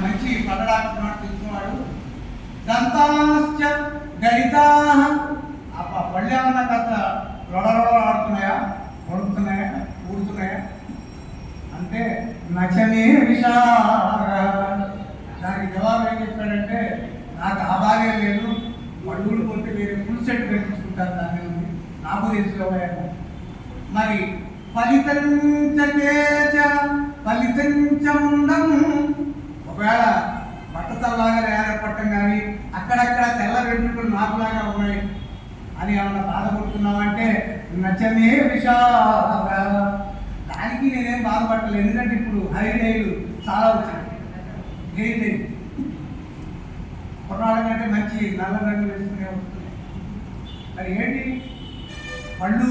మంచి పదడాకున్నాడు తీసుకున్నాడు. దంతాశ్చ గణితా పళ్ళు ఏమన్నా కాస్త రొడరొడలు ఆడుతున్నాయా, కొడుతున్నాయా, ఊడుతున్నాయా అంటే నచమే విషార. దానికి జవాబు ఏం చెప్పాడంటే నాకు ఆ బాగే లేదు, పళ్ళులు కొట్టి వేరే ఫుల్ సెట్ పెట్టించుకుంటారు దాని నుండి నాకు తెలుసుకోవాలి. మరి ఫలితంచముండం ఒకవేళ బట్టతల్లాగా ఏర్పడటం కానీ అక్కడక్కడ తెల్ల వెంట్రుకలు నాకులాగా ఉన్నాయి అని ఏమన్నా బాధపడుతున్నామంటే నచ్చమే విషాద. దానికి నేనేం బాధపడలేదు, ఎందుకంటే ఇప్పుడు హైడైలు చాలా వచ్చాయి. హెయిర్ కుర్రాళ్ళ కంటే మంచి నల్ల రంగు వేసుకునే వస్తున్నాయి. మరి ఏంటి పళ్ళు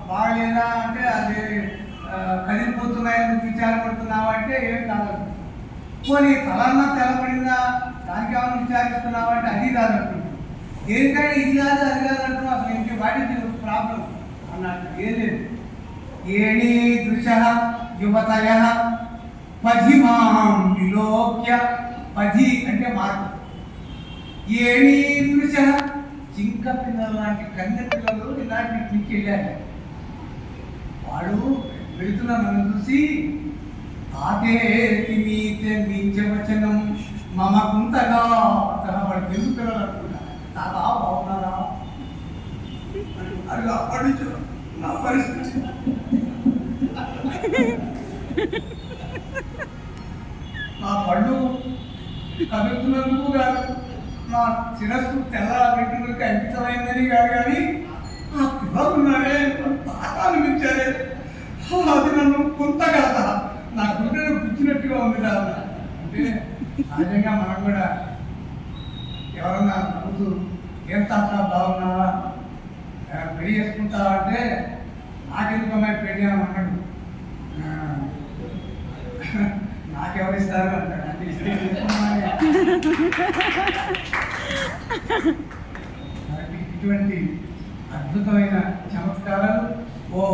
బాగలేదా అంటే అది కదిలిపోతున్నాయని విచారపడుతున్నావా అంటే ఏం కాదు. పోనీ తలన్నా తెల్లబడిందా దానికి ఏమైనా విచారిస్తున్నావా అంటే అది కాదంటున్నావు. దేనికైనా ఇది కాదు అది కాదు అంటున్నావు. అసలు ఇంకే వాటి ప్రాబ్లం అన్నట్టు ఏం లేదు. ఏణీ దృశ యువతయ పధిమాం విలోక్య. పది అంటే మార్పు. ఏణీ దృశ జింక పిల్లలు లాంటి కన్నె పిల్లలు ఇలాంటి పిచ్చి వెళ్ళారు. వాడు వెళుతున్న నన్ను చూసి ఆతేతి నీచవచనం మమ కుంతగా వాడు తెలుగు పిల్లలు అనుకుంటారు. తాత బాగున్నారా అది అప్పటి నుంచి నా పరిస్థితి. నా పళ్ళు కదులుతున్నందుకు కాదు, నా శిరస్సు తెల్ల వెంట్రుకలకి అంకితమైందని కాదు, కానీ ఆ పిల్లలున్నాడే తాత అనిపించారే అది నన్ను కొంతగా నా గుండెను పుచ్చినట్టుగా ఉంది కదా. అంటే సహజంగా మనం కూడా ఎవరన్నా నవ్వుతూ ఏం తాత బాగున్నావా పెళ్లి చేసుకుంటావా అంటే నాకెందుకమ్మాయి పెళ్లి అని అన్నాడు. నాకెవరిస్తారు అంటాడు. అంటే ఇటువంటి అద్భుతమైన చమత్కారాలు